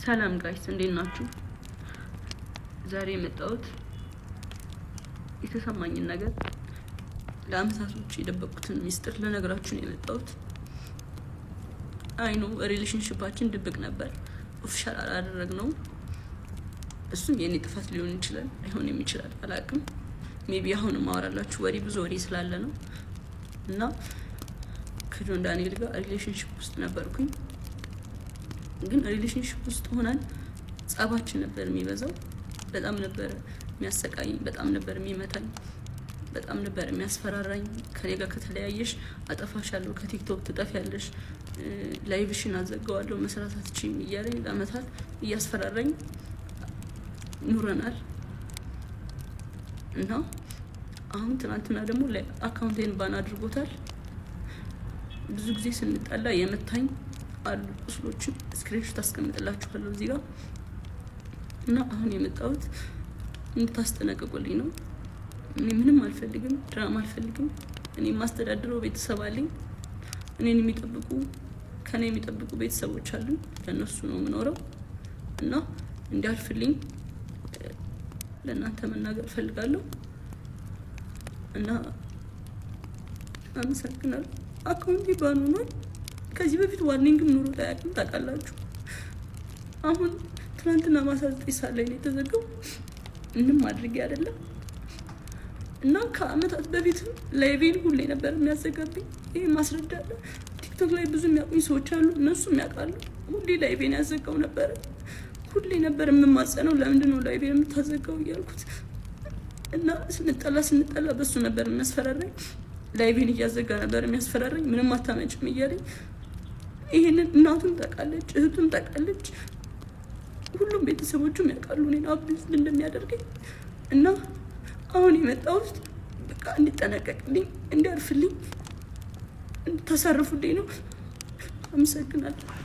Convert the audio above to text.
ሰላም ጋይስ እንዴት ናችሁ? ዛሬ የመጣሁት የተሰማኝን ነገር ለአመታቶች የደበቅኩትን ሚስጥር ለነገራችሁ ነው የመጣሁት። አይ ኖ ሪሌሽንሺፓችን ድብቅ ነበር፣ ኦፊሻል አላደረግነው። እሱም የኔ ጥፋት ሊሆን ይችላል፣ አይሆንም ይችላል፣ አላውቅም። ሜቢ አሁን ማወራላችሁ ብዙ ወሬ ስላለ ነው። እና ከጆን ዳንኤል ጋር ሪሌሽንሺፕ ውስጥ ነበርኩኝ። ግን ሪሌሽንሺፕ ውስጥ ሆነን ጸባችን ነበር የሚበዛው። በጣም ነበር የሚያሰቃየኝ፣ በጣም ነበር የሚመታኝ፣ በጣም ነበር የሚያስፈራራኝ። ከኔ ጋር ከተለያየሽ አጠፋሻለሁ፣ ከቲክቶክ ትጠፊያለሽ፣ ላይቭሽን አዘጋዋለሁ፣ መስራት አትችይም እያለኝ ለአመታት እያስፈራራኝ ኑረናል። እና አሁን ትናንትና ደግሞ አካውንቴን ባን አድርጎታል። ብዙ ጊዜ ስንጣላ የመታኝ አሉ ቁስሎችን ስክሪንሾት አስቀምጥላችኋለሁ እዚህ ጋር። እና አሁን የመጣሁት እንድታስጠነቅቁልኝ ነው። እኔ ምንም አልፈልግም፣ ድራማ አልፈልግም። እኔ ማስተዳድረው ቤተሰብ አለኝ። እኔን የሚጠብቁ ከኔ የሚጠብቁ ቤተሰቦች አሉኝ። ለነሱ ነው የምኖረው። እና እንዲያልፍልኝ ለእናንተ መናገር ፈልጋለሁ። እና አመሰግናለሁ። አካውንቴ ባን ሆኗል። ከዚህ በፊት ዋርኒንግም ኑሮ ታያቅም ታውቃላችሁ። አሁን ትናንትና ማታ 9 ሰዓት ላይ ነው የተዘጋው። ምንም ማድረግ አይደለም። እና ከአመታት በፊትም ላይቬን ሁሌ ነበር የሚያዘጋብኝ። ይሄ ማስረዳለ ቲክቶክ ላይ ብዙ የሚያውቁኝ ሰዎች አሉ፣ እነሱም ያውቃሉ። ሁሌ ላይቬን ያዘጋው ነበር። ሁሌ ነበር የምማጸነው፣ ለምንድን ነው ላይቬን የምታዘጋው እያልኩት። እና ስንጠላ በሱ ነበር የሚያስፈራራኝ። ላይቬን እያዘጋ ነበር የሚያስፈራራኝ። ምንም አታመጭም እያለኝ። ይሄንን እናቱም ታውቃለች፣ እህቱም ታውቃለች፣ ሁሉም ቤተሰቦቹም ያውቃሉ እኔን አብዝ እንደሚያደርገኝ። እና አሁን የመጣሁት በቃ እንዲጠነቀቅልኝ፣ እንዲያርፍልኝ፣ እንድታሳርፉልኝ ነው። አመሰግናለሁ።